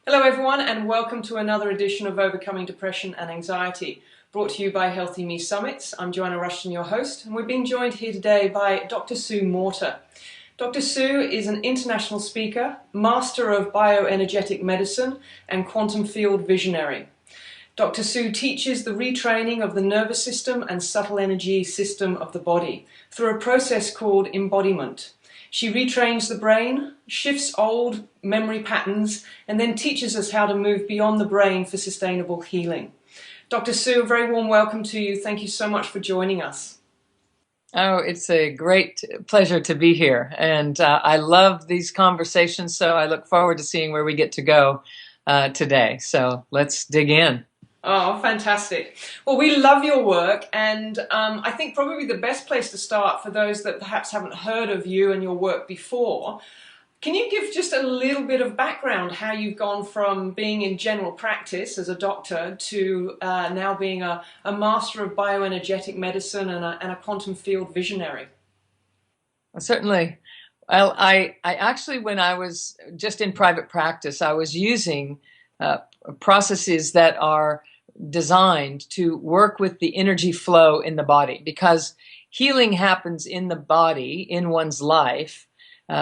Hello everyone and welcome to another edition of Overcoming Depression and Anxiety, brought to you by Healthy Me Summits. I'm Joanna Rushton, your host, and we're being joined here today by Dr. Sue Morter. Dr. Sue is an international speaker, master of bioenergetic medicine and quantum field visionary. Dr. Sue teaches the retraining of the nervous system and subtle energy system of the body through a process called embodiment. She retrains the brain, shifts old memory patterns, and then teaches us how to move beyond the brain for sustainable healing. Dr. Sue, a very warm welcome to you. Thank you so much for joining us. Oh, it's a great pleasure to be here. And I love these conversations, so I look forward to seeing where we get to go today. So let's dig in. Oh, fantastic. Well, we love your work, and I think probably the best place to start for those that perhaps haven't heard of you and your work before, can you give just a little bit of background how you've gone from being in general practice as a doctor to now being a master of bioenergetic medicine and a quantum field visionary? Certainly. Well, I actually, when I was just in private practice, I was using processes that are designed to work with the energy flow in the body, because healing happens in the body, in one's life,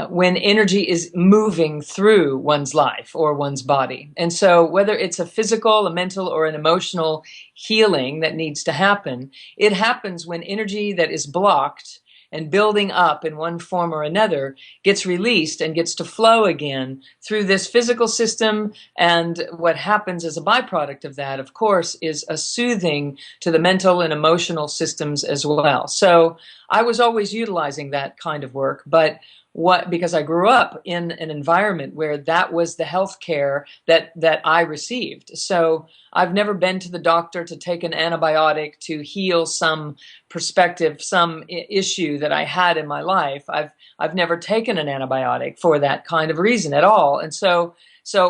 when energy is moving through one's life or one's body. And so whether it's a physical, a mental, or an emotional healing that needs to happen, it happens when energy that is blocked and building up in one form or another gets released and gets to flow again through this physical system. And what happens as a byproduct of that, of course, is a soothing to the mental and emotional systems as well. So I was always utilizing that kind of work, but because I grew up in an environment where that was the health care that I received. So I've never been to the doctor to take an antibiotic to heal some perspective, some issue that I had in my life. I've never taken an antibiotic for that kind of reason at all. And so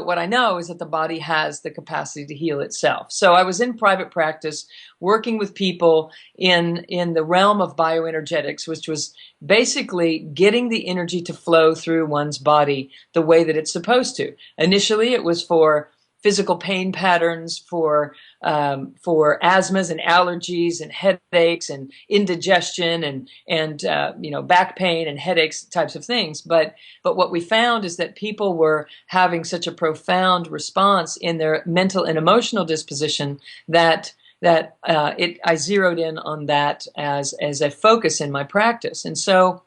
what I know is that the body has the capacity to heal itself. So I was in private practice working with people in the realm of bioenergetics, which was basically getting the energy to flow through one's body the way that it's supposed to. Initially, it was for physical pain patterns, for asthmas and allergies and headaches and indigestion and back pain and headaches types of things. But what we found is that people were having such a profound response in their mental and emotional disposition that I zeroed in on that as a focus in my practice. And so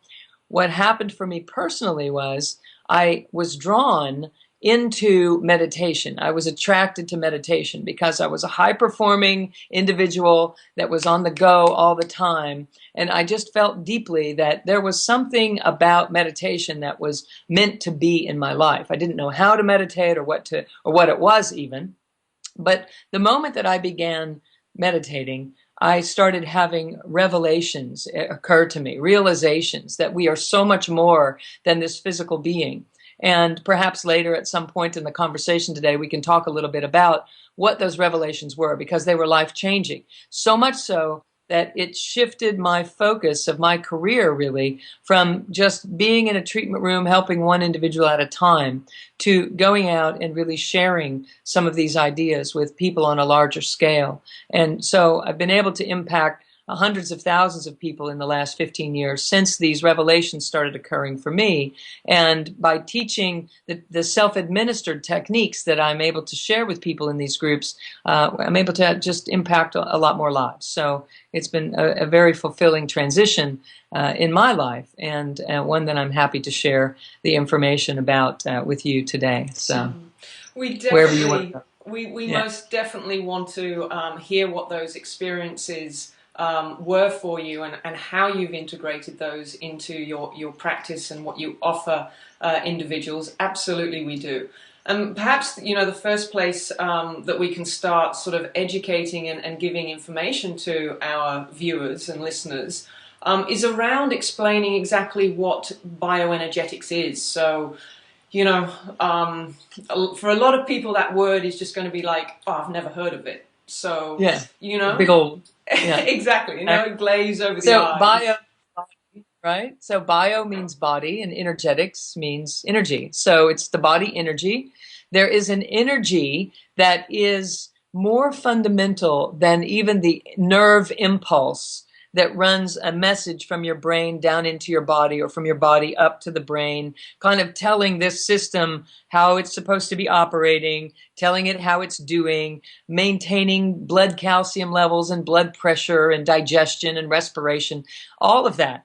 what happened for me personally was I was drawn into meditation. I was attracted to meditation because I was a high-performing individual that was on the go all the time. And I just felt deeply that there was something about meditation that was meant to be in my life. I didn't know how to meditate or what it was even. But the moment that I began meditating, I started having revelations occur to me, realizations that we are so much more than this physical being. And perhaps later at some point in the conversation today, we can talk a little bit about what those revelations were, because they were life-changing. So much so that it shifted my focus of my career, really, from just being in a treatment room helping one individual at a time to going out and really sharing some of these ideas with people on a larger scale. And so I've been able to impact hundreds of thousands of people in the last 15 years since these revelations started occurring for me. And by teaching the self-administered techniques that I'm able to share with people in these groups, I'm able to just impact a lot more lives. So it's been a very fulfilling transition in my life, and one that I'm happy to share the information about with you today. So we wherever you definitely, want. we Yeah. most definitely want to hear what those experiences were for you, and how you've integrated those into your practice and what you offer individuals. Absolutely, we do. And perhaps, the first place that we can start sort of educating and giving information to our viewers and listeners is around explaining exactly what bioenergetics is. So, for a lot of people, that word is just going to be like, oh, I've never heard of it. So, Yeah. Big old. Yeah. exactly, glaze over the So eyes. right? So bio means body and energetics means energy. So it's the body energy There is an energy that is more fundamental than even the nerve impulse that runs a message from your brain down into your body or from your body up to the brain, kind of telling this system how it's supposed to be operating, telling it how it's doing, maintaining blood calcium levels and blood pressure and digestion and respiration, all of that.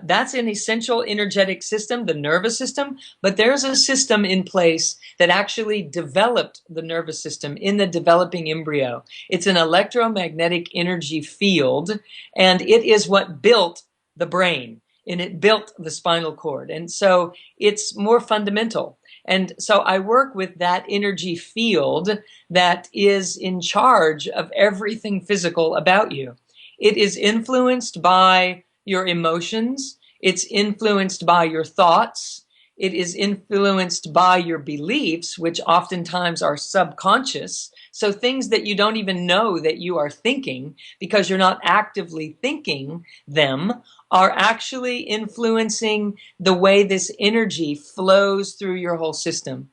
That's an essential energetic system, the nervous system, but there's a system in place that actually developed the nervous system in the developing embryo. It's an electromagnetic energy field, and it is what built the brain, and it built the spinal cord. And so it's more fundamental. And so I work with that energy field that is in charge of everything physical about you. It is influenced by your emotions. It's influenced by your thoughts. It is influenced by your beliefs, which oftentimes are subconscious. So things that you don't even know that you are thinking because you're not actively thinking them are actually influencing the way this energy flows through your whole system.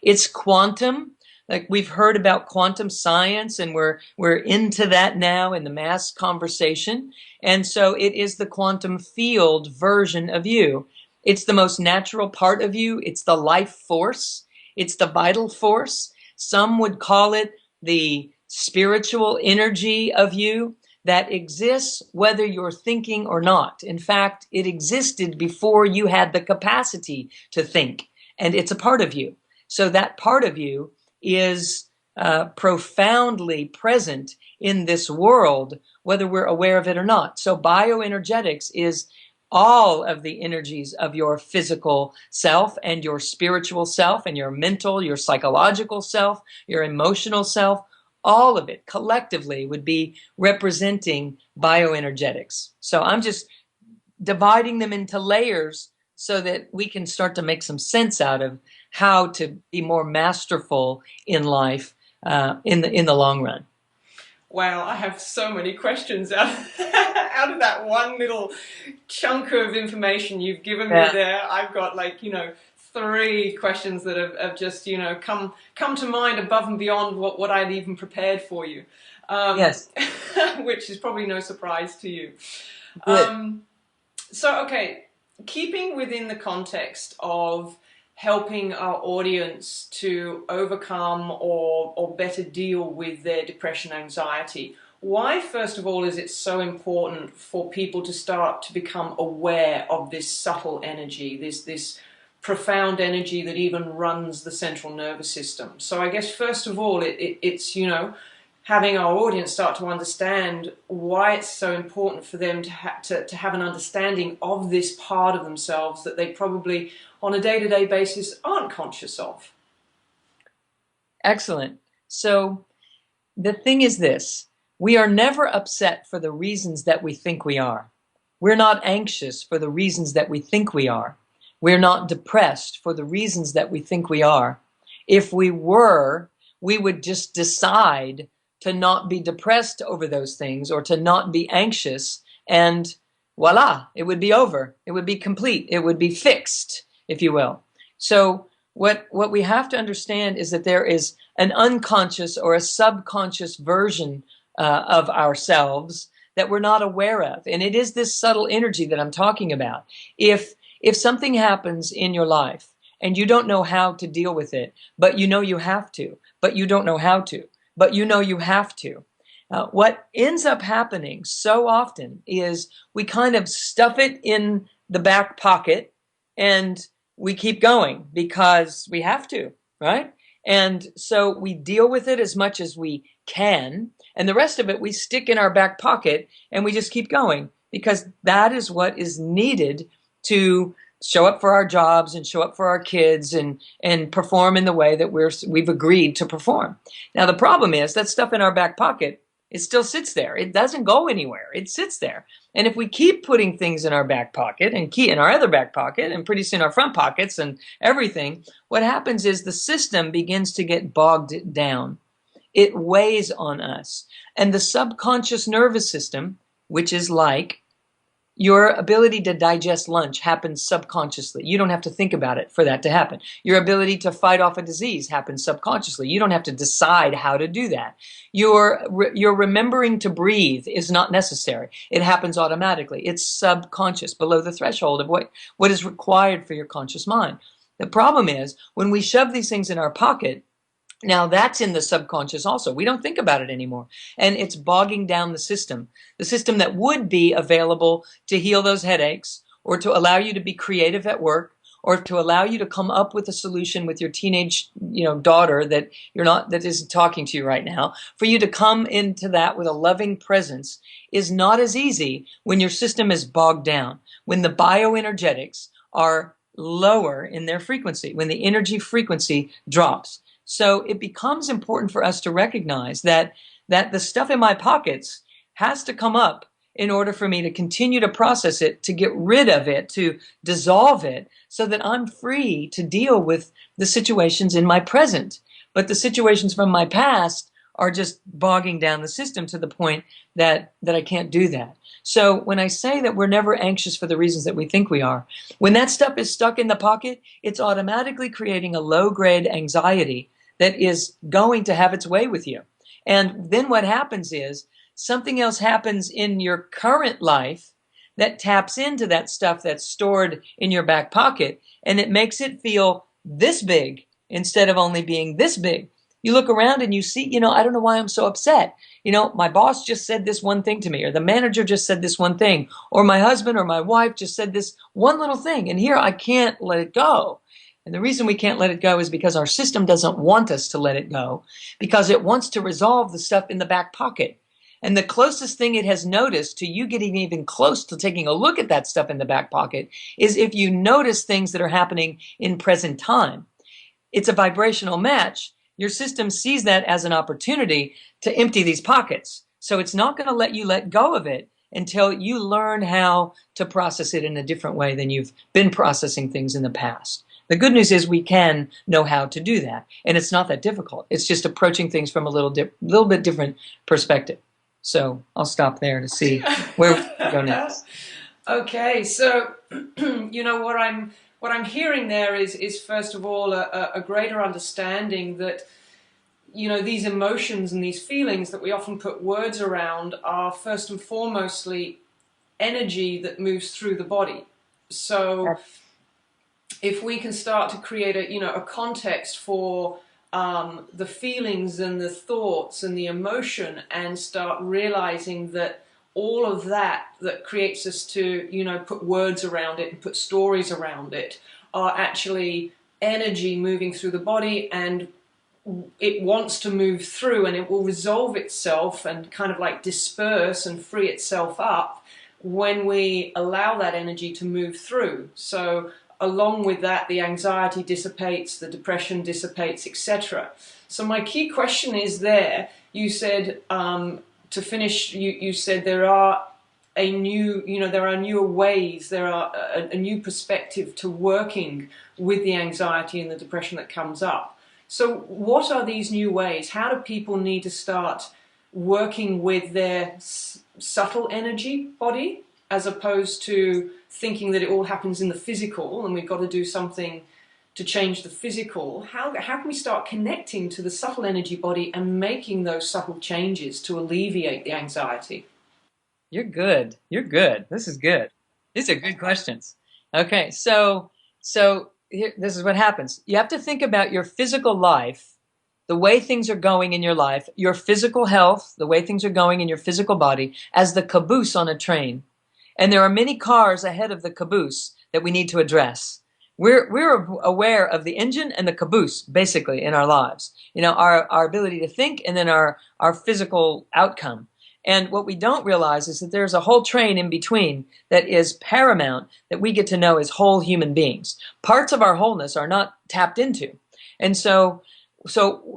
It's quantum. Like we've heard about quantum science, and we're into that now in the mass conversation. And so it is the quantum field version of you. It's the most natural part of you. It's the life force. It's the vital force. Some would call it the spiritual energy of you that exists whether you're thinking or not. In fact, it existed before you had the capacity to think, and it's a part of you. So that part of you is profoundly present in this world, whether we're aware of it or not. So bioenergetics is all of the energies of your physical self and your spiritual self and your mental, your psychological self, your emotional self. All of it collectively would be representing bioenergetics. So I'm just dividing them into layers so that we can start to make some sense out of how to be more masterful in life in the long run. Wow, I have so many questions out of that one little chunk of information you've given me there. I've got 3 questions that have just come to mind above and beyond what I'd even prepared for you. Yes, which is probably no surprise to you. Good. So okay, keeping within the context of helping our audience to overcome or better deal with their depression, anxiety, why, first of all, is it so important for people to start to become aware of this subtle energy, this profound energy that even runs the central nervous system? So I guess, first of all, it's having our audience start to understand why it's so important for them to have an understanding of this part of themselves that they probably on a day-to-day basis aren't conscious of. Excellent. So the thing is this: we are never upset for the reasons that we think we are. We're not anxious for the reasons that we think we are. We're not depressed for the reasons that we think we are. If we were, we would just decide to not be depressed over those things or to not be anxious, and voila, it would be over. It would be complete. It would be fixed, if you will. So what we have to understand is that there is an unconscious or a subconscious version of ourselves that we're not aware of. And it is this subtle energy that I'm talking about. If something happens in your life and you don't know how to deal with it, but you know you have to, but you don't know how to, but you know you have to, what ends up happening so often is we kind of stuff it in the back pocket and we keep going because we have to, right? And so we deal with it as much as we can, and the rest of it we stick in our back pocket and we just keep going because that is what is needed to show up for our jobs and show up for our kids and perform in the way that we've agreed to perform. Now the problem is that stuff in our back pocket, it still sits there. It doesn't go anywhere. It sits there. And if we keep putting things in our back pocket and in our other back pocket and pretty soon our front pockets and everything, what happens is the system begins to get bogged down. It weighs on us. And the subconscious nervous system, which is like Your ability to digest lunch happens subconsciously. You don't have to think about it for that to happen. Your ability to fight off a disease happens subconsciously. You don't have to decide how to do that. Your remembering to breathe is not necessary. It happens automatically. It's subconscious, below the threshold of what is required for your conscious mind. The problem is when we shove these things in our pocket, now that's in the subconscious also. We don't think about it anymore. And it's bogging down the system that would be available to heal those headaches, or to allow you to be creative at work, or to allow you to come up with a solution with your teenage, daughter that isn't talking to you right now. For you to come into that with a loving presence is not as easy when your system is bogged down, when the bioenergetics are lower in their frequency, when the energy frequency drops. So it becomes important for us to recognize that the stuff in my pockets has to come up in order for me to continue to process it, to get rid of it, to dissolve it, so that I'm free to deal with the situations in my present. But the situations from my past are just bogging down the system to the point that I can't do that. So when I say that we're never anxious for the reasons that we think we are, when that stuff is stuck in the pocket, it's automatically creating a low-grade anxiety that is going to have its way with you. And then what happens is something else happens in your current life that taps into that stuff that's stored in your back pocket, and it makes it feel this big instead of only being this big. You look around and you see, I don't know why I'm so upset. My boss just said this one thing to me, or the manager just said this one thing, or my husband or my wife just said this one little thing, and here I can't let it go. And the reason we can't let it go is because our system doesn't want us to let it go, because it wants to resolve the stuff in the back pocket. And the closest thing it has noticed to you getting even close to taking a look at that stuff in the back pocket is if you notice things that are happening in present time. It's a vibrational match. Your system sees that as an opportunity to empty these pockets. So it's not going to let you let go of it until you learn how to process it in a different way than you've been processing things in the past. The good news is we can know how to do that, and it's not that difficult. It's just approaching things from a little bit different perspective. So I'll stop there to see where we go next. Okay, so what I'm hearing there is first of all a greater understanding that these emotions and these feelings that we often put words around are first and foremostly energy that moves through the body. So if we can start to create a context for the feelings and the thoughts and the emotion, and start realizing that all of that creates us to put words around it and put stories around it are actually energy moving through the body, and it wants to move through, and it will resolve itself and kind of like disperse and free itself up when we allow that energy to move through. So along with that, the anxiety dissipates, the depression dissipates, etc. So my key question is there. You said, to finish, you said there are newer ways, there are a new perspective to working with the anxiety and the depression that comes up. So what are these new ways? How do people need to start working with their subtle energy body, as opposed to thinking that it all happens in the physical and we've got to do something to change the physical? How can we start connecting to the subtle energy body and making those subtle changes to alleviate the anxiety? You're good. You're good. This is good. These are good questions. Okay, so here, this is what happens. You have to think about your physical life, the way things are going in your life, your physical health, the way things are going in your physical body, as the caboose on a train. And there are many cars ahead of the caboose that we need to address. We're aware of the engine and the caboose, basically, in our lives. Our ability to think, and then our physical outcome. And what we don't realize is that there's a whole train in between that is paramount, that we get to know as whole human beings. Parts of our wholeness are not tapped into. And so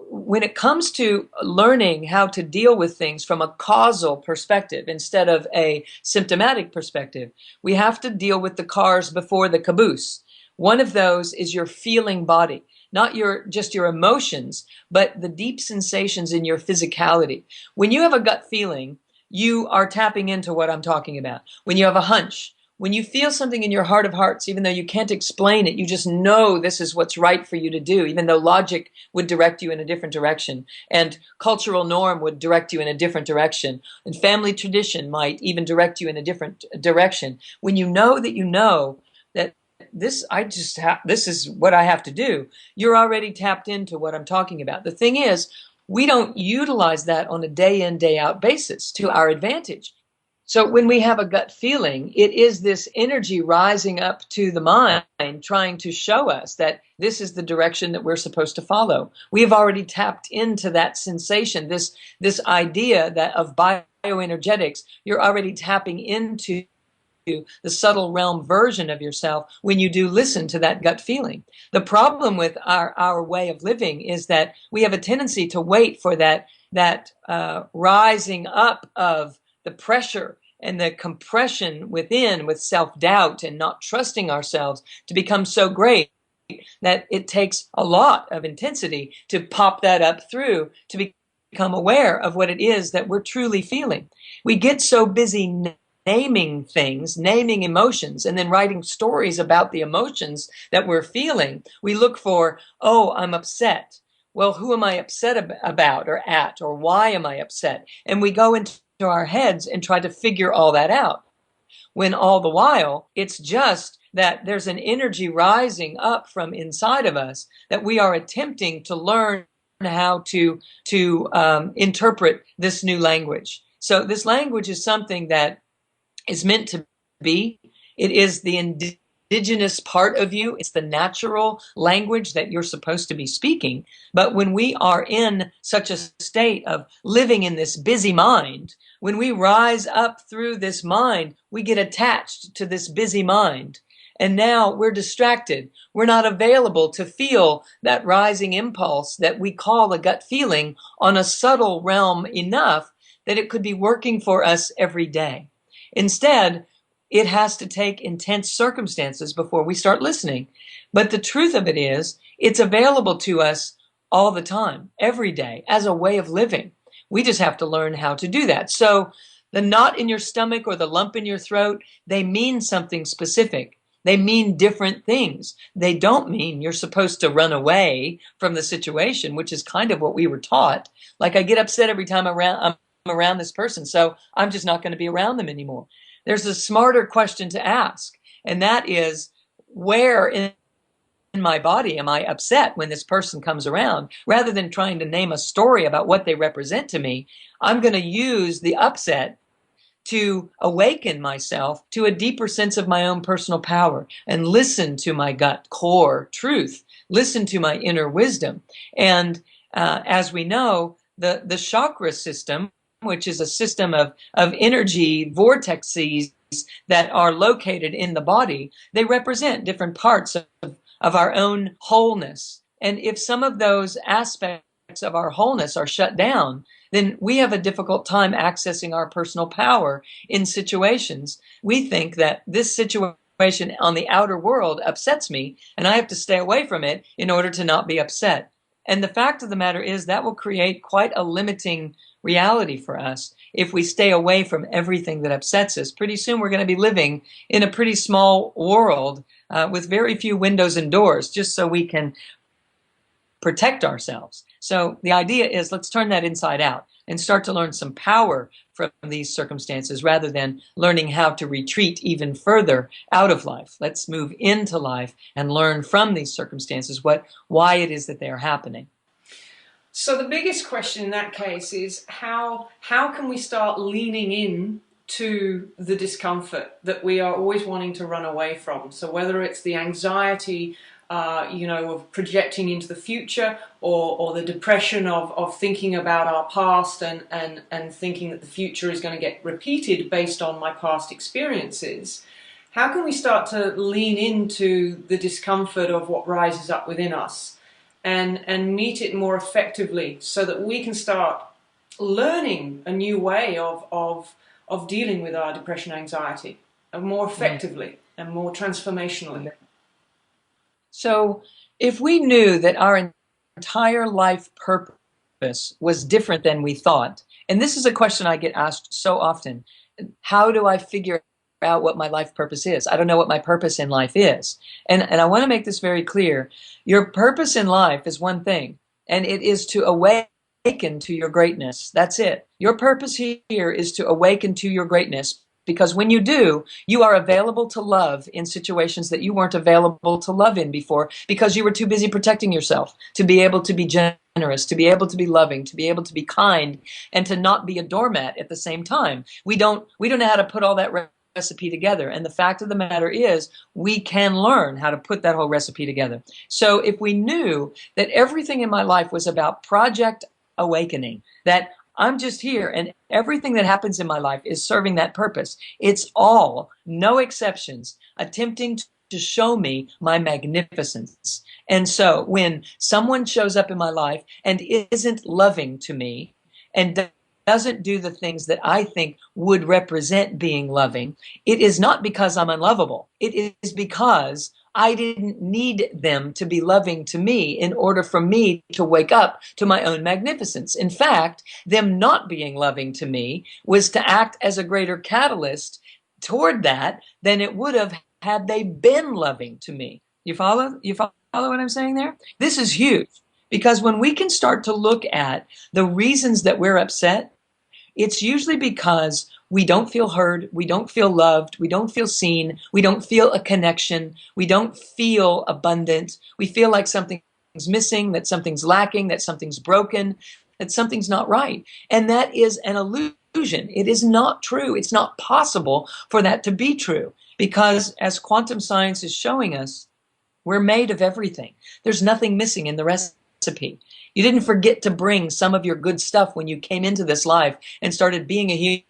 when it comes to learning how to deal with things from a causal perspective instead of a symptomatic perspective, we have to deal with the cars before the caboose. One of those is your feeling body, not just your emotions, but the deep sensations in your physicality. When you have a gut feeling, you are tapping into what I'm talking about. When you have a hunch, when you feel something in your heart of hearts, even though you can't explain it, you just know this is what's right for you to do, even though logic would direct you in a different direction, and cultural norm would direct you in a different direction, and family tradition might even direct you in a different direction. When you know that this is what I have to do, you're already tapped into what I'm talking about. The thing is, we don't utilize that on a day in, day out basis to our advantage. So when we have a gut feeling, it is this energy rising up to the mind, trying to show us that this is the direction that we're supposed to follow. We have already tapped into that sensation, this idea that of bioenergetics. You're already tapping into the subtle realm version of yourself when you do listen to that gut feeling. The problem with our way of living is that we have a tendency to wait for that rising up of the pressure and the compression within, with self-doubt and not trusting ourselves, to become so great that it takes a lot of intensity to pop that up through, to become aware of what it is that we're truly feeling. We get so busy naming things, naming emotions, and then writing stories about the emotions that we're feeling. We look for, oh, I'm upset. Well, who am I upset about or at, or why am I upset? And we go into our heads and try to figure all that out, when all the while it's just that there's an energy rising up from inside of us that we are attempting to learn how to interpret this new language. So this language is something that is meant to be. It is the indigenous part of you. It's the natural language that you're supposed to be speaking. But when we are in such a state of living in this busy mind, when we rise up through this mind, we get attached to this busy mind. And now we're distracted. We're not available to feel that rising impulse that we call a gut feeling on a subtle realm enough that it could be working for us every day. Instead, it has to take intense circumstances before we start listening. But the truth of it is, it's available to us all the time, every day, as a way of living. We just have to learn how to do that. So the knot in your stomach or the lump in your throat, they mean something specific. They mean different things. They don't mean you're supposed to run away from the situation, which is kind of what we were taught. Like, I get upset every time I'm around this person, so I'm just not going to be around them anymore. There's a smarter question to ask, and that is, where in my body am I upset when this person comes around? Rather than trying to name a story about what they represent to me, I'm going to use the upset to awaken myself to a deeper sense of my own personal power and listen to my gut core truth, listen to my inner wisdom. And as we know, the chakra system, which is a system of energy vortexes that are located in the body, they represent different parts of our own wholeness. And if some of those aspects of our wholeness are shut down, then we have a difficult time accessing our personal power in situations. We think that this situation on the outer world upsets me, and I have to stay away from it in order to not be upset. And the fact of the matter is that will create quite a limiting reality for us. If we stay away from everything that upsets us, pretty soon we're going to be living in a pretty small world with very few windows and doors, just so we can protect ourselves. So the idea is, let's turn that inside out and start to learn some power from these circumstances rather than learning how to retreat even further out of life. Let's move into life and learn from these circumstances why it is that they are happening. So the biggest question in that case is, how can we start leaning in to the discomfort that we are always wanting to run away from? So whether it's the anxiety of projecting into the future, or the depression of thinking about our past and thinking that the future is going to get repeated based on my past experiences, how can we start to lean into the discomfort of what rises up within us and meet it more effectively, so that we can start learning a new way of dealing with our depression and anxiety more effectively and more transformationally? So if we knew that our entire life purpose was different than we thought, and this is a question I get asked so often, how do I figure out what my life purpose is. I don't know what my purpose in life is. And I want to make this very clear. Your purpose in life is one thing, and it is to awaken to your greatness. That's it. Your purpose here is to awaken to your greatness, because when you do, you are available to love in situations that you weren't available to love in before, because you were too busy protecting yourself to be able to be generous, to be able to be loving, to be able to be kind, and to not be a doormat at the same time. We don't know how to put all that recipe together. And the fact of the matter is, we can learn how to put that whole recipe together. So if we knew that everything in my life was about project awakening, that I'm just here and everything that happens in my life is serving that purpose. It's all, no exceptions, attempting to show me my magnificence. And so when someone shows up in my life and isn't loving to me and doesn't do the things that I think would represent being loving, it is not because I'm unlovable. It is because I didn't need them to be loving to me in order for me to wake up to my own magnificence. In fact, them not being loving to me was to act as a greater catalyst toward that than it would have had they been loving to me. You follow? You follow what I'm saying there? This is huge, because when we can start to look at the reasons that we're upset, it's usually because we don't feel heard, we don't feel loved, we don't feel seen, we don't feel a connection, we don't feel abundant, we feel like something's missing, that something's lacking, that something's broken, that something's not right. And that is an illusion. It is not true. It's not possible for that to be true, because as quantum science is showing us, we're made of everything. There's nothing missing in the recipe. You didn't forget to bring some of your good stuff when you came into this life and started being a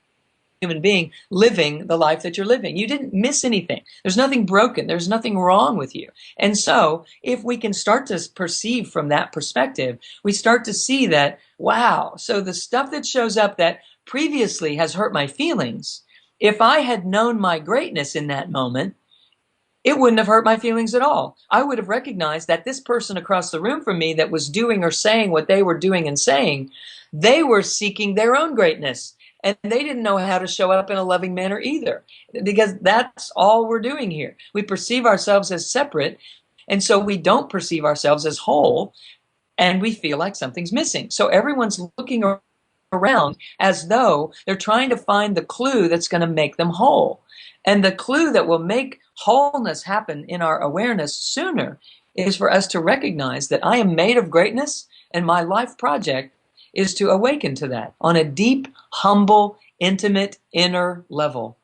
human being, living the life that you're living. You didn't miss anything. There's nothing broken. There's nothing wrong with you. And so if we can start to perceive from that perspective, we start to see that, wow, so the stuff that shows up that previously has hurt my feelings, if I had known my greatness in that moment, it wouldn't have hurt my feelings at all. I would have recognized that this person across the room from me that was doing or saying what they were doing and saying, they were seeking their own greatness. And they didn't know how to show up in a loving manner either, because that's all we're doing here. We perceive ourselves as separate, and so we don't perceive ourselves as whole, and we feel like something's missing. So everyone's looking around as though they're trying to find the clue that's going to make them whole. And the clue that will make wholeness happen in our awareness sooner is for us to recognize that I am made of greatness, and my life project is to awaken to that on a deep, humble, intimate, inner level.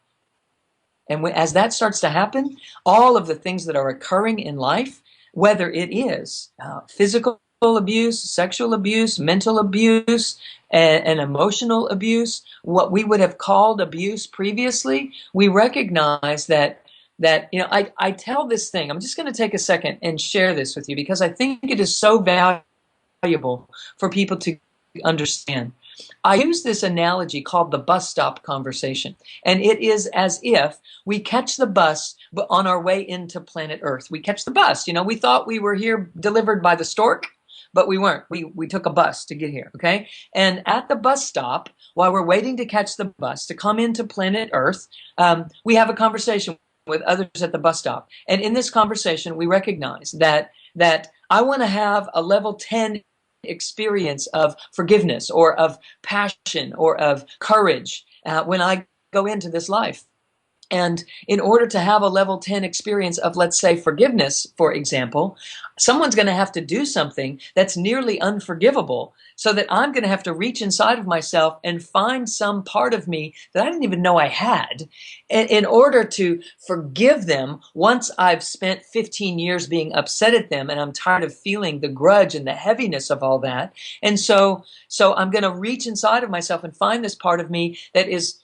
And as that starts to happen, all of the things that are occurring in life, whether it is physical abuse, sexual abuse, mental abuse, and emotional abuse, what we would have called abuse previously, we recognize that I tell this thing. I'm just going to take a second and share this with you, because I think it is so valuable for people to understand. I use this analogy called the bus stop conversation, and it is as if we catch the bus on our way into planet Earth. We catch the bus. We thought we were here delivered by the stork, but we weren't. We took a bus to get here, okay? And at the bus stop, while we're waiting to catch the bus to come into planet Earth, we have a conversation with others at the bus stop. And in this conversation, we recognize that I want to have a level 10 experience of forgiveness or of passion or of courage when I go into this life. And in order to have a level 10 experience of, let's say, forgiveness, for example, someone's going to have to do something that's nearly unforgivable, so that I'm going to have to reach inside of myself and find some part of me that I didn't even know I had in order to forgive them once I've spent 15 years being upset at them and I'm tired of feeling the grudge and the heaviness of all that. And so I'm going to reach inside of myself and find this part of me that is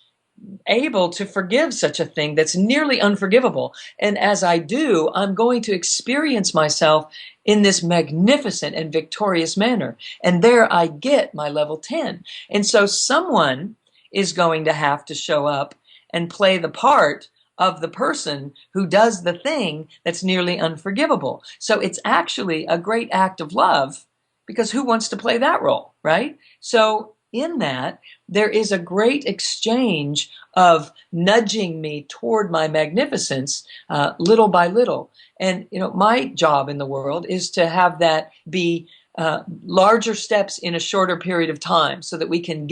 able to forgive such a thing that's nearly unforgivable. And as I do, I'm going to experience myself in this magnificent and victorious manner. And there I get my level 10. And so someone is going to have to show up and play the part of the person who does the thing that's nearly unforgivable. So it's actually a great act of love, because who wants to play that role, right? So in that, there is a great exchange of nudging me toward my magnificence, little by little. And my job in the world is to have that be larger steps in a shorter period of time, so that we can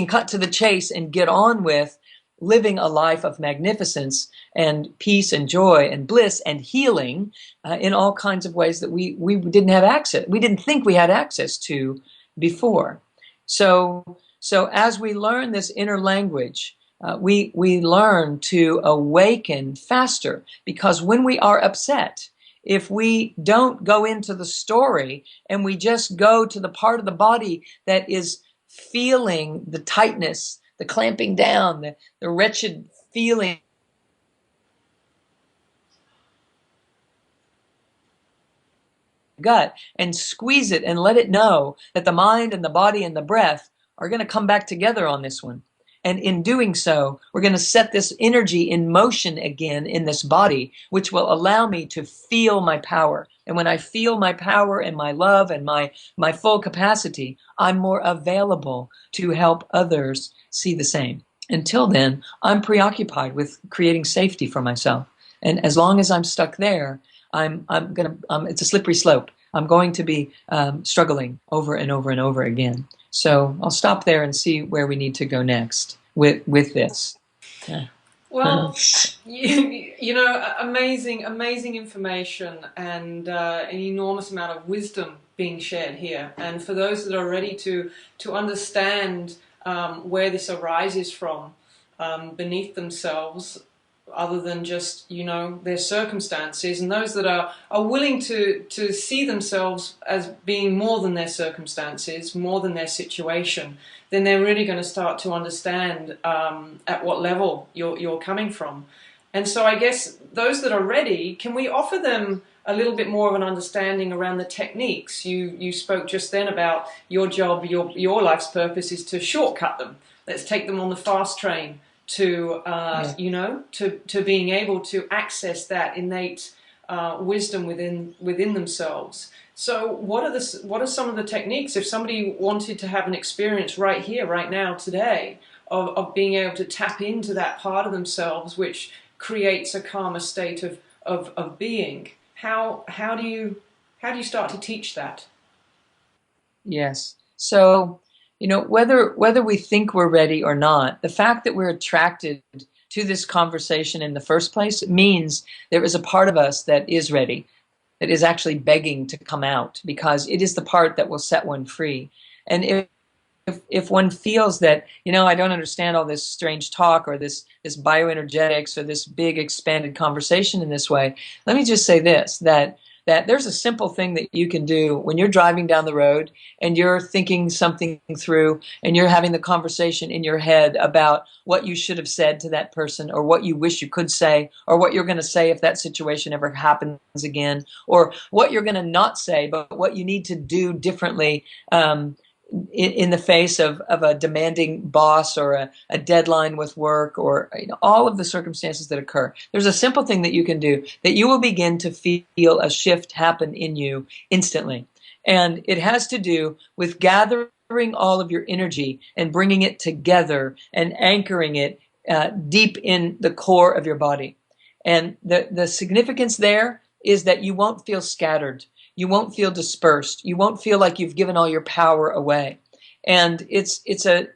cut to the chase and get on with living a life of magnificence and peace and joy and bliss and healing in all kinds of ways that we didn't have access, we didn't think we had access to before. So as we learn this inner language, we learn to awaken faster, because when we are upset, if we don't go into the story and we just go to the part of the body that is feeling the tightness, the clamping down, the wretched feeling, gut, and squeeze it and let it know that the mind and the body and the breath are going to come back together on this one. And in doing so, we're going to set this energy in motion again in this body, which will allow me to feel my power. And when I feel my power and my love and my full capacity, I'm more available to help others see the same. Until then, I'm preoccupied with creating safety for myself. And as long as I'm stuck there, it's a slippery slope. I'm going to be struggling over and over and over again. So I'll stop there and see where we need to go next with this. Well, amazing information, and an enormous amount of wisdom being shared here. And for those that are ready to understand where this arises from beneath themselves, other than just their circumstances, and those that are willing to see themselves as being more than their circumstances, more than their situation, then they're really going to start to understand at what level you're coming from. And so I guess those that are ready, can we offer them a little bit more of an understanding around the techniques? You spoke just then about your job, your life's purpose is to shortcut them. Let's take them on the fast train to to being able to access that innate wisdom within themselves. So what are some of the techniques, if somebody wanted to have an experience right here, right now, today, of being able to tap into that part of themselves which creates a calmer state of being? How do you start to teach that? Yes. So, whether we think we're ready or not, the fact that we're attracted to this conversation in the first place means there is a part of us that is ready, that is actually begging to come out, because it is the part that will set one free. And if one feels that, I don't understand all this strange talk or this bioenergetics or this big expanded conversation in this way, let me just say this, that there's a simple thing that you can do when you're driving down the road and you're thinking something through and you're having the conversation in your head about what you should have said to that person, or what you wish you could say, or what you're going to say if that situation ever happens again, or what you're going to not say, but what you need to do differently in the face of a demanding boss, or a deadline with work, or all of the circumstances that occur. There's a simple thing that you can do that you will begin to feel a shift happen in you instantly. And it has to do with gathering all of your energy and bringing it together and anchoring it deep in the core of your body. And the significance there is that you won't feel scattered. You won't feel dispersed. You won't feel like you've given all your power away. And it's an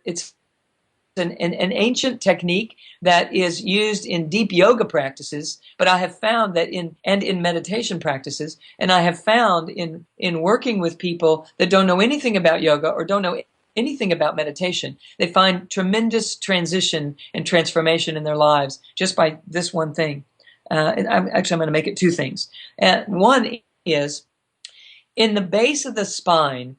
ancient technique that is used in deep yoga practices, but I have found that in meditation practices, and I have found in working with people that don't know anything about yoga or don't know anything about meditation, they find tremendous transition and transformation in their lives just by this one thing. I'm going to make it two things. One is, in the base of the spine,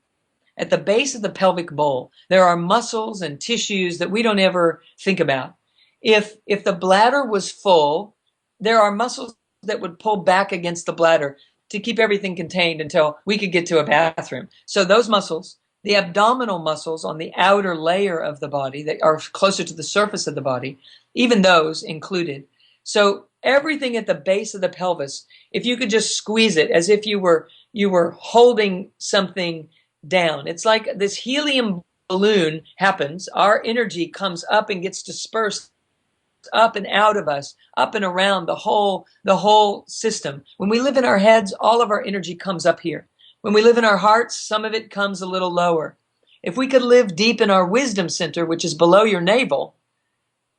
at the base of the pelvic bowl, there are muscles and tissues that we don't ever think about. If the bladder was full, there are muscles that would pull back against the bladder to keep everything contained until we could get to a bathroom. So those muscles, the abdominal muscles on the outer layer of the body that are closer to the surface of the body, even those included. So everything at the base of the pelvis, if you could just squeeze it as if you were holding something down. It's like this helium balloon happens, our energy comes up and gets dispersed up and out of us, up and around the whole system. When we live in our heads, all of our energy comes up here. When we live in our hearts, some of it comes a little lower. If we could live deep in our wisdom center, which is below your navel,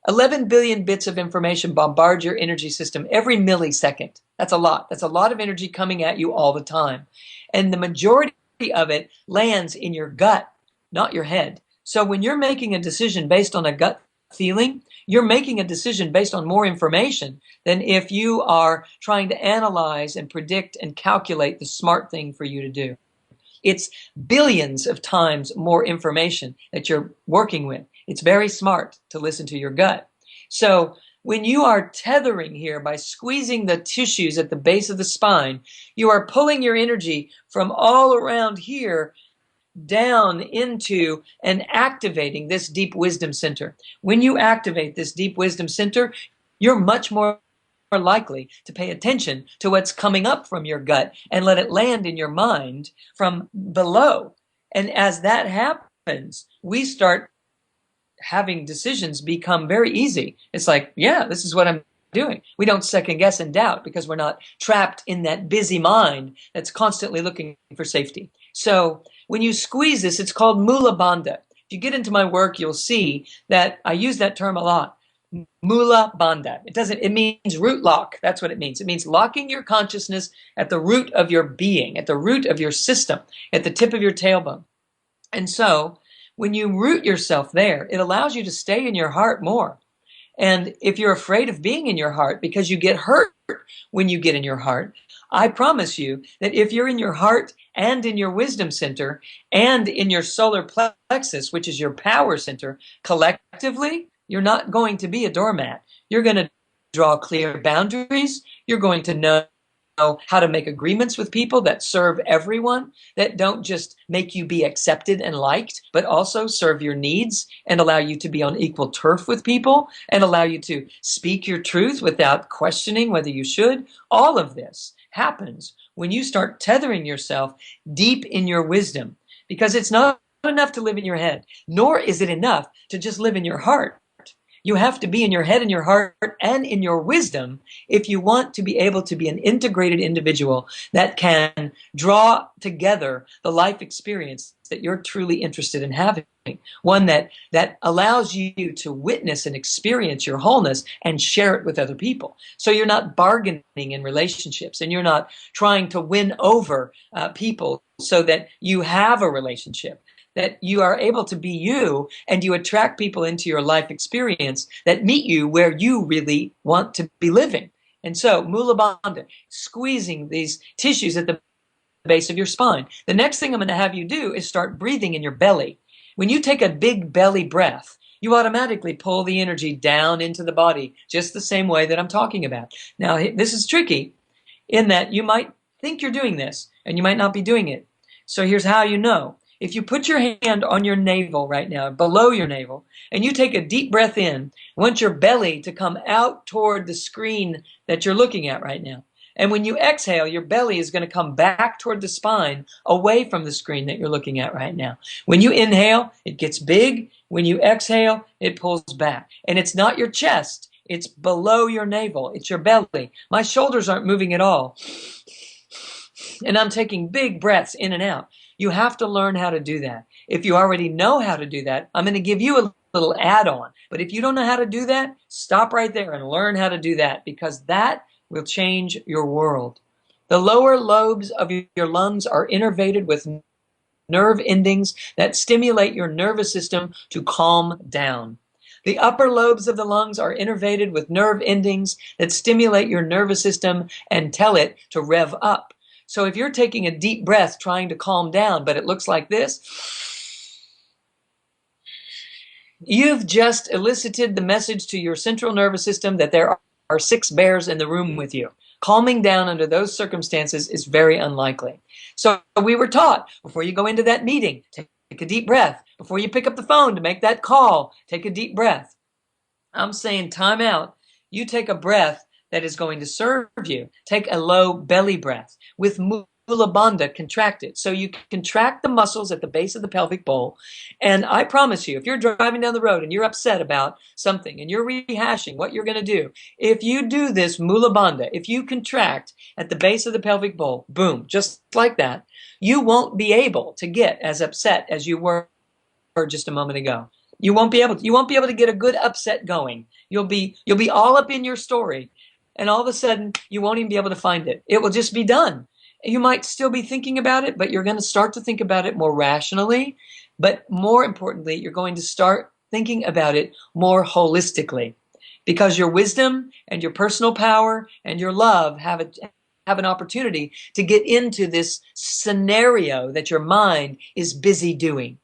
11 billion bits of information bombard your energy system every millisecond. That's a lot. That's a lot of energy coming at you all the time. And the majority of it lands in your gut, not your head. So when you're making a decision based on a gut feeling, you're making a decision based on more information than if you are trying to analyze and predict and calculate the smart thing for you to do. It's billions of times more information that you're working with. It's very smart to listen to your gut. So when you are tethering here by squeezing the tissues at the base of the spine, you are pulling your energy from all around here down into and activating this deep wisdom center. When you activate this deep wisdom center, you're much more likely to pay attention to what's coming up from your gut and let it land in your mind from below. And as that happens, we start having decisions become very easy. It's like, yeah, this is what I'm doing. We don't second guess and doubt because we're not trapped in that busy mind that's constantly looking for safety. So when you squeeze this, it's called mula bandha. If you get into my work, you'll see that I use that term a lot. Mula bandha. It means root lock. That's what it means. It means locking your consciousness at the root of your being, at the root of your system, at the tip of your tailbone. And so when you root yourself there, it allows you to stay in your heart more. And if you're afraid of being in your heart because you get hurt when you get in your heart, I promise you that if you're in your heart and in your wisdom center and in your solar plexus, which is your power center, collectively, you're not going to be a doormat. You're going to draw clear boundaries. You're going to know how to make agreements with people that serve everyone, that don't just make you be accepted and liked, but also serve your needs and allow you to be on equal turf with people and allow you to speak your truth without questioning whether you should. All of this happens when you start tethering yourself deep in your wisdom, because it's not enough to live in your head, nor is it enough to just live in your heart. You have to be in your head and your heart and in your wisdom if you want to be able to be an integrated individual that can draw together the life experience that you're truly interested in having. One that allows you to witness and experience your wholeness and share it with other people. So you're not bargaining in relationships and you're not trying to win over people so that you have a relationship. That you are able to be you and you attract people into your life experience that meet you where you really want to be living. And so, Mula Bandha, squeezing these tissues at the base of your spine. The next thing I'm going to have you do is start breathing in your belly. When you take a big belly breath, you automatically pull the energy down into the body, just the same way that I'm talking about. Now, this is tricky in that you might think you're doing this and you might not be doing it. So here's how you know. If you put your hand on your navel right now, below your navel, and you take a deep breath in, want your belly to come out toward the screen that you're looking at right now. And when you exhale, your belly is going to come back toward the spine, away from the screen that you're looking at right now. When you inhale, it gets big. When you exhale, it pulls back. And it's not your chest. It's below your navel. It's your belly. My shoulders aren't moving at all. And I'm taking big breaths in and out. You have to learn how to do that. If you already know how to do that, I'm going to give you a little add-on. But if you don't know how to do that, stop right there and learn how to do that, because that will change your world. The lower lobes of your lungs are innervated with nerve endings that stimulate your nervous system to calm down. The upper lobes of the lungs are innervated with nerve endings that stimulate your nervous system and tell it to rev up. So if you're taking a deep breath trying to calm down, but it looks like this, you've just elicited the message to your central nervous system that there are 6 bears in the room with you. Calming down under those circumstances is very unlikely. So we were taught, before you go into that meeting, take a deep breath. Before you pick up the phone to make that call, take a deep breath. I'm saying time out. You take a breath that is going to serve you. Take a low belly breath. With bandha contracted. So you contract the muscles at the base of the pelvic bowl. And I promise you, if you're driving down the road and you're upset about something and you're rehashing what you're going to do, if you do this mula bandha, if you contract at the base of the pelvic bowl, boom, just like that, you won't be able to get as upset as you were just a moment ago. You won't be able to get a good upset going. You'll be all up in your story, and all of a sudden you won't even be able to find it. It will just be done. You might still be thinking about it, but you're going to start to think about it more rationally. But more importantly, you're going to start thinking about it more holistically, because your wisdom and your personal power and your love have an opportunity to get into this scenario that your mind is busy doing.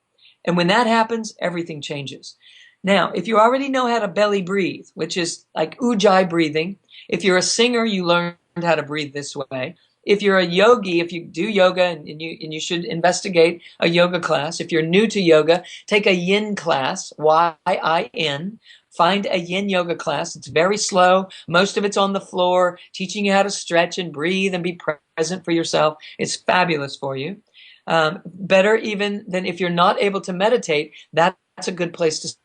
And when that happens, everything changes. Now, if you already know how to belly breathe, which is like ujjayi breathing, if you're a singer, you learned how to breathe this way. If you're a yogi, if you do yoga, and you should investigate a yoga class. If you're new to yoga, take a yin class, Y-I-N. Find a yin yoga class. It's very slow. Most of it's on the floor, teaching you how to stretch and breathe and be present for yourself. It's fabulous for you. Better even than if you're not able to meditate, that's a good place to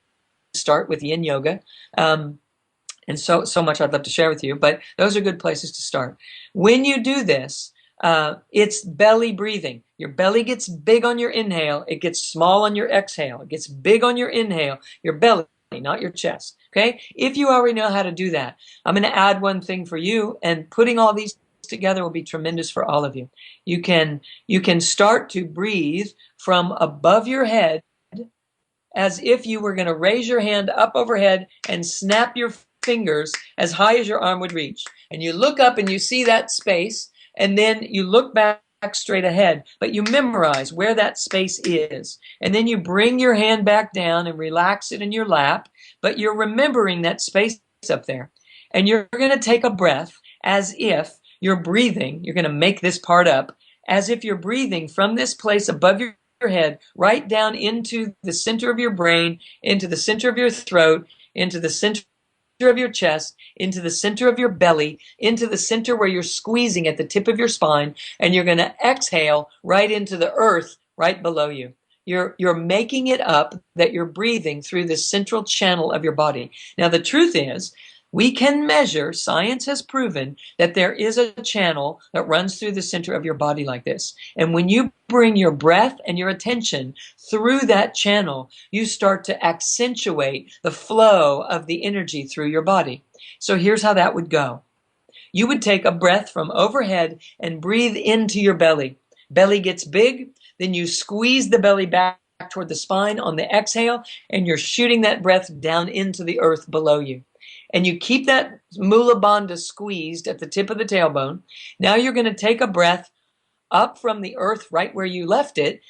start with yin yoga. And so much I'd love to share with you, but those are good places to start. When you do this, it's belly breathing. Your belly gets big on your inhale. It gets small on your exhale. It gets big on your inhale, your belly, not your chest. Okay? If you already know how to do that, I'm going to add one thing for you, and putting all these together will be tremendous for all of you. You can start to breathe from above your head as if you were going to raise your hand up overhead and snap your fingers as high as your arm would reach. And you look up and you see that space, and then you look back straight ahead, but you memorize where that space is. And then you bring your hand back down and relax it in your lap, but you're remembering that space up there. And you're going to take a breath as if you're breathing. You're going to make this part up as if you're breathing from this place above your head right down into the center of your brain, into the center of your throat, into the center of your chest, into the center of your belly, into the center where you're squeezing at the tip of your spine, and you're going to exhale right into the earth right below you. You're making it up that you're breathing through the central channel of your body. Now, the truth is, we can measure, science has proven that there is a channel that runs through the center of your body like this. And when you bring your breath and your attention through that channel, you start to accentuate the flow of the energy through your body. So here's how that would go. You would take a breath from overhead and breathe into your belly. Belly gets big, then you squeeze the belly back toward the spine on the exhale, and you're shooting that breath down into the earth below you. And you keep that mula bandha squeezed at the tip of the tailbone. Now you're going to take a breath up from the earth right where you left it,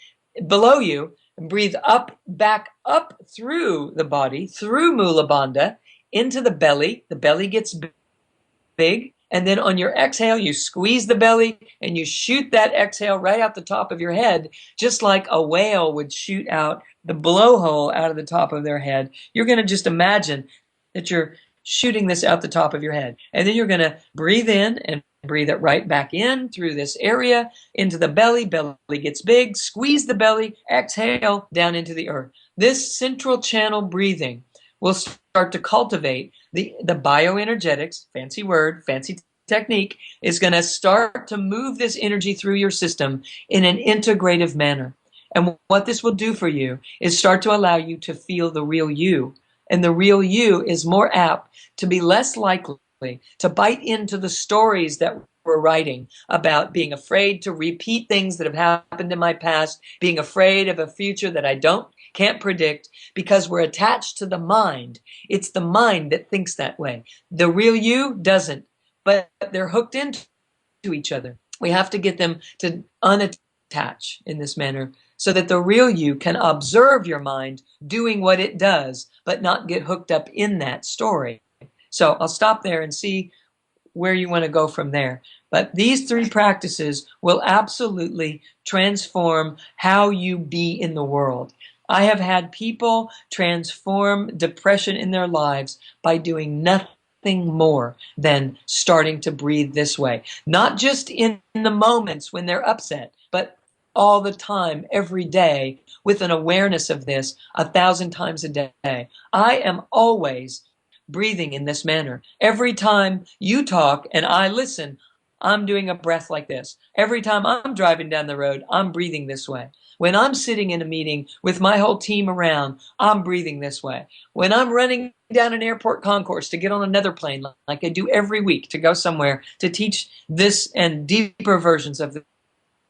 below you, and breathe up, back up through the body, through mula bandha, into the belly. The belly gets big. And then on your exhale, you squeeze the belly and you shoot that exhale right out the top of your head, just like a whale would shoot out the blowhole out of the top of their head. You're going to just imagine that you're shooting this out the top of your head. And then you're going to breathe in and breathe it right back in through this area into the belly. Belly gets big. Squeeze the belly. Exhale down into the earth. This central channel breathing will start to cultivate the bioenergetics, fancy word, fancy technique, is going to start to move this energy through your system in an integrative manner. And what this will do for you is start to allow you to feel the real you. And the real you is more apt to be less likely to bite into the stories that we're writing about being afraid to repeat things that have happened in my past, being afraid of a future that I can't predict, because we're attached to the mind. It's the mind that thinks that way. The real you doesn't, but they're hooked into each other. We have to get them to unattach in this manner so that the real you can observe your mind doing what it does, but not get hooked up in that story. So I'll stop there and see where you want to go from there. But these three practices will absolutely transform how you be in the world. I have had people transform depression in their lives by doing nothing more than starting to breathe this way. Not just in the moments when they're upset, but all the time, every day, with an awareness of this 1,000 times a day. I am always breathing in this manner. Every time you talk and I listen, I'm doing a breath like this. Every time I'm driving down the road, I'm breathing this way. When I'm sitting in a meeting with my whole team around, I'm breathing this way. When I'm running down an airport concourse to get on another plane, like I do every week to go somewhere to teach this and deeper versions of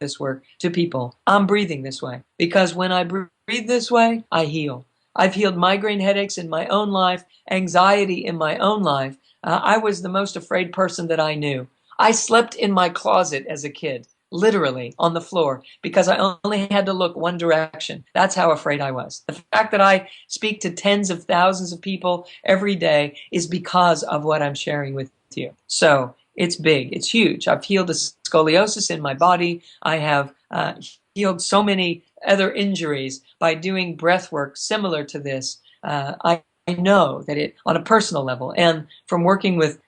this work to people, I'm breathing this way. Because when I breathe this way, I heal. I've healed migraine headaches in my own life, anxiety in my own life. I was the most afraid person that I knew. I slept in my closet as a kid, literally on the floor, because I only had to look one direction. That's how afraid I was. The fact that I speak to tens of thousands of people every day is because of what I'm sharing with you. So it's big. It's huge. I've healed a scoliosis in my body. I have healed so many other injuries by doing breath work similar to this. I know that it, on a personal level, and from working with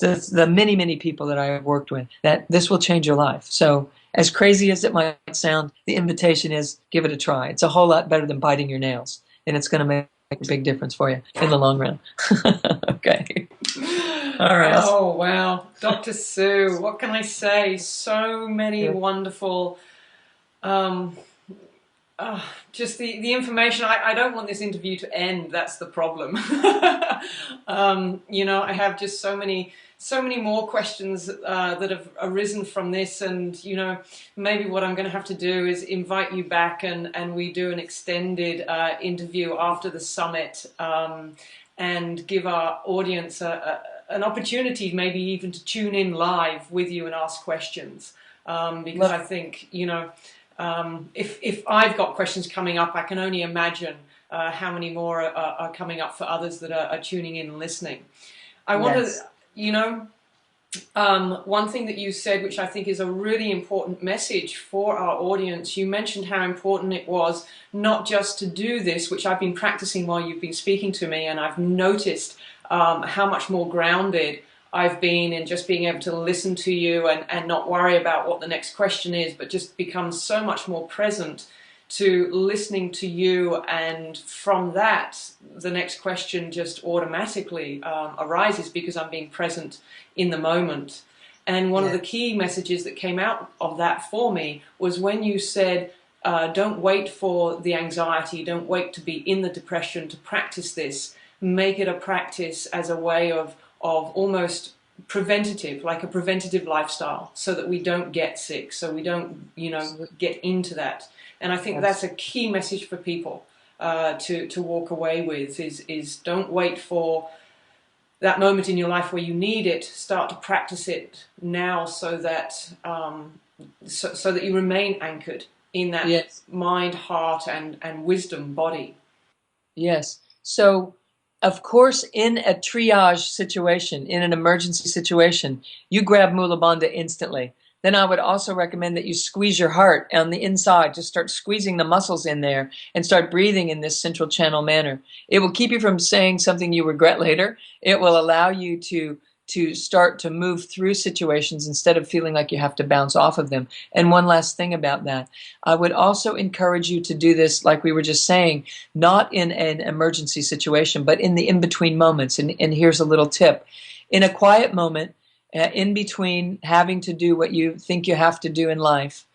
the many, many people that I have worked with, that this will change your life. So as crazy as it might sound, the invitation is give it a try. It's a whole lot better than biting your nails, and it's going to make a big difference for you in the long run. Okay. All right. Oh, wow. Dr. Sue, what can I say? So many wonderful, just the information. I don't want this interview to end. That's the problem. You know, I have just so many more questions that have arisen from this, and you know, maybe what I'm going to have to do is invite you back and we do an extended interview after the summit, and give our audience an opportunity maybe even to tune in live with you and ask questions, because I think, you know, if I've got questions coming up, I can only imagine how many more are coming up for others that are tuning in and listening. I want to, you know, one thing that you said, which I think is a really important message for our audience, you mentioned how important it was not just to do this, which I've been practicing while you've been speaking to me, and I've noticed how much more grounded I've been in just being able to listen to you and not worry about what the next question is, but just become so much more present to listening to you, and from that the next question just automatically arises because I'm being present in the moment. And one of the key messages that came out of that for me was when you said, don't wait for the anxiety, don't wait to be in the depression to practice this. Make it a practice as a way of almost preventative, like a preventative lifestyle, so that we don't get sick, so we don't, you know, get into that. And I think that's a key message for people to walk away with, is don't wait for that moment in your life where you need it. Start to practice it now, so that so that you remain anchored in that mind, heart, and wisdom body. Yes. So, of course, in a triage situation, in an emergency situation, you grab Mula Bandha instantly. Then I would also recommend that you squeeze your heart on the inside. Just start squeezing the muscles in there and start breathing in this central channel manner. It will keep you from saying something you regret later. It will allow you to start to move through situations instead of feeling like you have to bounce off of them. And one last thing about that, I would also encourage you to do this, like we were just saying, not in an emergency situation, but in the in-between moments. And here's a little tip. In a quiet moment, in between having to do what you think you have to do in life,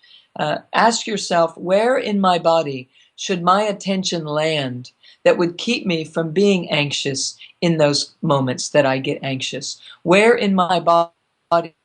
ask yourself, where in my body should my attention land that would keep me from being anxious in those moments that I get anxious? Where in my body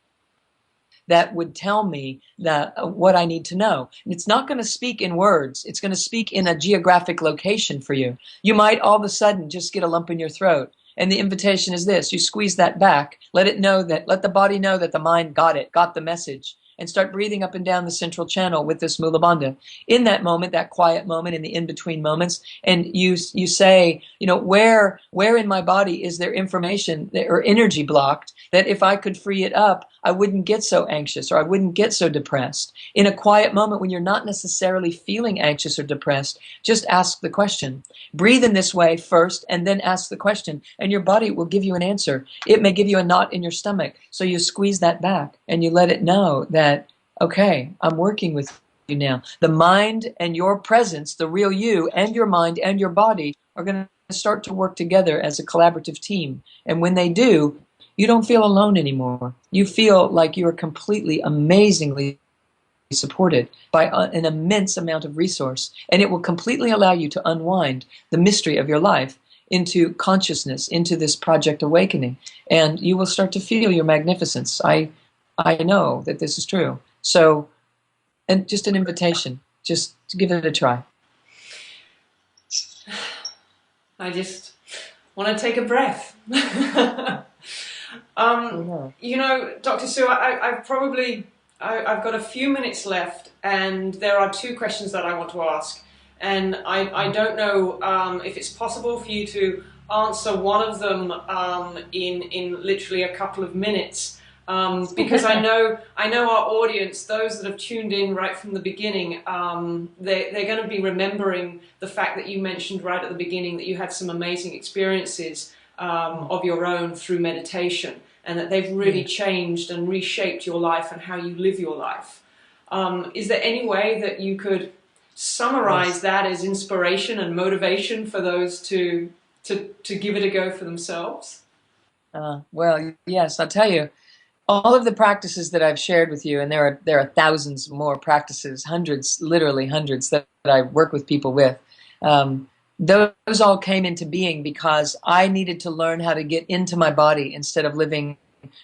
that would tell me that what I need to know? And it's not going to speak in words. It's going to speak in a geographic location for you. You might all of a sudden just get a lump in your throat. And the invitation is this: you squeeze that back, let the body know that the mind got it, got the message, and start breathing up and down the central channel with this Mula Bandha. In that moment, that quiet moment, in the in-between moments, and you say, you know, where in my body is there information or energy blocked that if I could free it up, I wouldn't get so anxious, or I wouldn't get so depressed. In a quiet moment when you're not necessarily feeling anxious or depressed, just ask the question. Breathe in this way first and then ask the question, and your body will give you an answer. It may give you a knot in your stomach, so you squeeze that back and you let it know that, okay, I'm working with you now. The mind and your presence, the real you, and your mind and your body are going to start to work together as a collaborative team. And when they do, you don't feel alone anymore. You feel like you are completely, amazingly supported by an immense amount of resource. And it will completely allow you to unwind the mystery of your life into consciousness, into this project awakening. And you will start to feel your magnificence. I know that this is true. So, and just an invitation, just to give it a try. I just want to take a breath. You know, Dr. Sue, I've got a few minutes left, and there are two questions that I want to ask. And I don't know if it's possible for you to answer one of them in literally a couple of minutes. Because I know our audience, those that have tuned in right from the beginning, they're going to be remembering the fact that you mentioned right at the beginning that you had some amazing experiences of your own through meditation, and that they've really changed and reshaped your life and how you live your life. Is there any way that you could summarize that as inspiration and motivation for those to give it a go for themselves? Well, yes, I'll tell you. All of the practices that I've shared with you, and there are thousands more practices, hundreds, literally hundreds, that I work with people with. Those all came into being because I needed to learn how to get into my body instead of living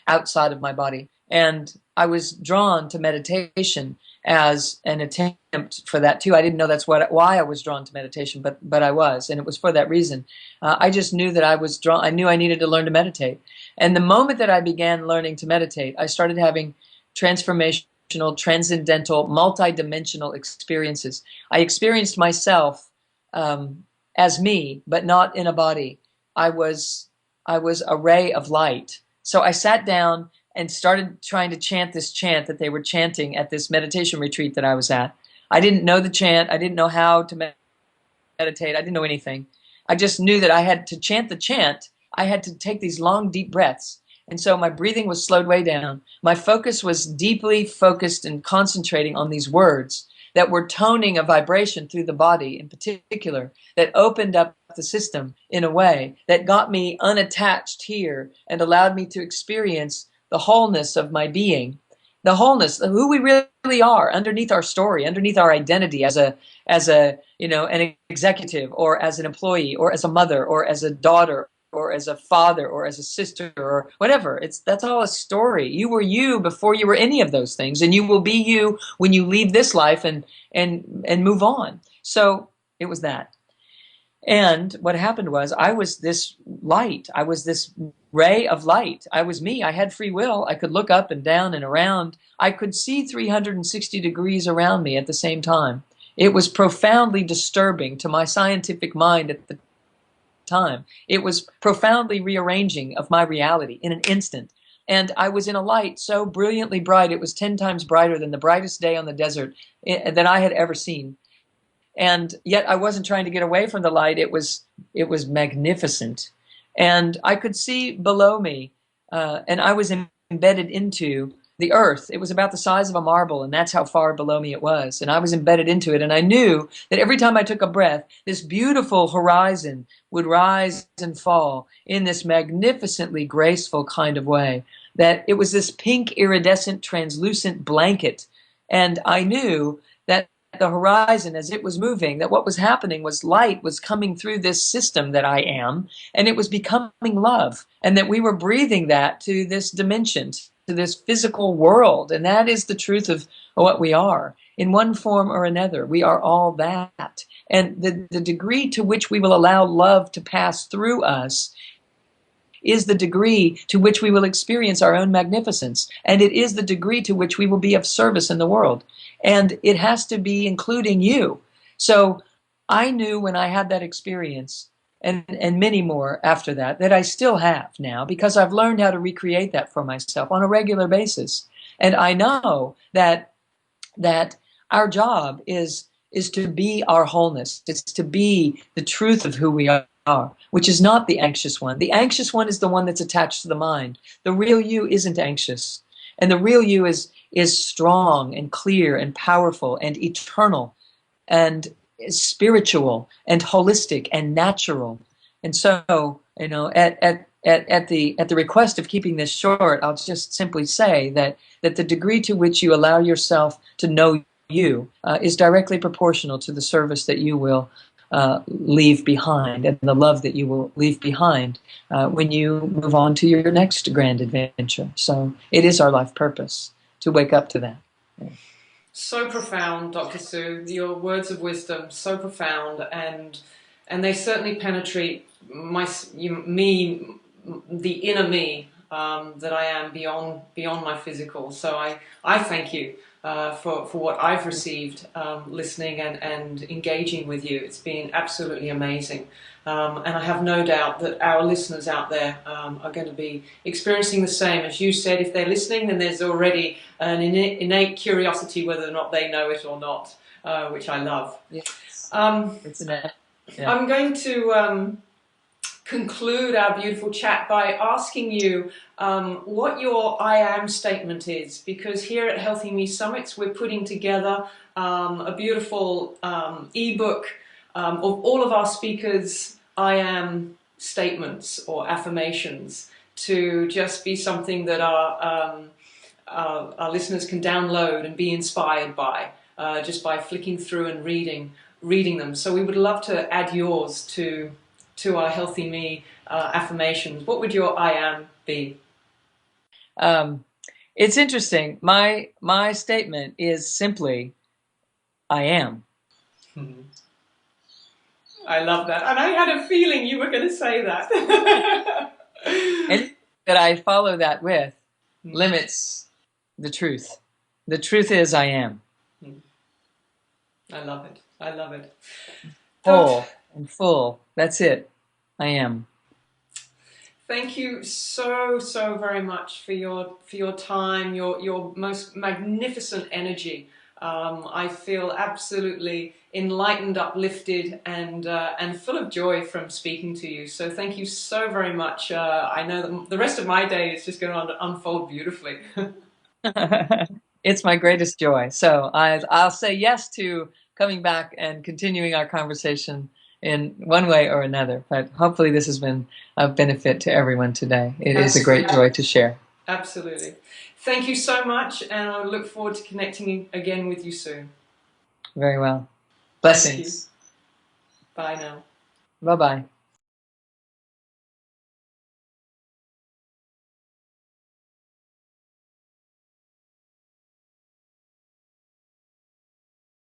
outside of my body. And I was drawn to meditation as an attempt for that too. I didn't know that's why I was drawn to meditation, but I was, and it was for that reason. I just knew that I was drawn. I knew I needed to learn to meditate. And the moment that I began learning to meditate, I started having transformational, transcendental, multidimensional experiences. I experienced myself as me, but not in a body. I was a ray of light. So I sat down and started trying to chant this chant that they were chanting at this meditation retreat that I was at. I didn't know the chant. I didn't know how to meditate. I didn't know anything. I just knew that I had to chant the chant. I had to take these long, deep breaths. And so my breathing was slowed way down. My focus was deeply focused and concentrating on these words that were toning a vibration through the body in particular, that opened up the system in a way that got me unattached here and allowed me to experience the wholeness of my being, the wholeness of who we really are underneath our story, underneath our identity as a an executive, or as an employee, or as a mother, or as a daughter, or as a father, or as a sister, or whatever. That's all a story. You were you before you were any of those things, and you will be you when you leave this life and move on. So it was that. And what happened was I was this light. I was this ray of light. I was me. I had free will. I could look up and down and around. I could see 360 degrees around me at the same time. It was profoundly disturbing to my scientific mind at the time. It was profoundly rearranging of my reality in an instant. And I was in a light so brilliantly bright, it was 10 times brighter than the brightest day on the desert that I had ever seen. And yet I wasn't trying to get away from the light. It was magnificent. And I could see below me, and I was embedded into the earth. It was about the size of a marble, and that's how far below me it was. And I was embedded into it, and I knew that every time I took a breath, this beautiful horizon would rise and fall in this magnificently graceful kind of way, that it was this pink, iridescent, translucent blanket. And I knew that the horizon, as it was moving, that what was happening was light was coming through this system that I am, and it was becoming love, and that we were breathing that to this dimension, to this physical world. And that is the truth of what we are. In one form or another, we are all that. And the degree to which we will allow love to pass through us is the degree to which we will experience our own magnificence. And it is the degree to which we will be of service in the world. And it has to be including you. So I knew when I had that experience and many more after that that I still have now, because I've learned how to recreate that for myself on a regular basis. And I know that our job is to be our wholeness. It's to be the truth of who we are, which is not the anxious one. The anxious one is the one that's attached to the mind. The real you isn't anxious. And the real you is strong and clear and powerful and eternal and spiritual and holistic and natural. And so, at the request of keeping this short, I'll just simply say that the degree to which you allow yourself to know you is directly proportional to the service that you will leave behind and the love that you will leave behind when you move on to your next grand adventure. So it is our life purpose to wake up to that. So profound, Dr. Sue. Your words of wisdom, so profound, and they certainly penetrate me, the inner me that I am beyond my physical. So I thank you for what I've received listening and engaging with you. It's been absolutely amazing. And I have no doubt that our listeners out there are going to be experiencing the same. As you said, if they're listening, then there's already an innate curiosity whether or not they know it or not, which I love. Yes. Yeah. I'm going to conclude our beautiful chat by asking you what your I am statement is, because here at Healthy Me Summits we're putting together a beautiful ebook of all of our speakers' I am statements or affirmations, to just be something that our listeners can download and be inspired by just by flicking through and reading them. So we would love to add yours to our Healthy Me affirmations. What would your I am be? It's interesting. My statement is simply, I am. Hmm. I love that. And I had a feeling you were going to say that. And that I follow that with limits the truth. The truth is I am. I love it. I love it. Whole and full. That's it. I am. Thank you so very much for your time, your most magnificent energy. I feel absolutely enlightened, uplifted, and full of joy from speaking to you. So thank you so very much. I know that the rest of my day is just going to unfold beautifully. It's my greatest joy. So I'll say yes to coming back and continuing our conversation in one way or another. But hopefully this has been of benefit to everyone today. It is a great joy to share. Absolutely. Thank you so much, and I look forward to connecting again with you soon. Very well. Blessings. Bye now. Bye-bye.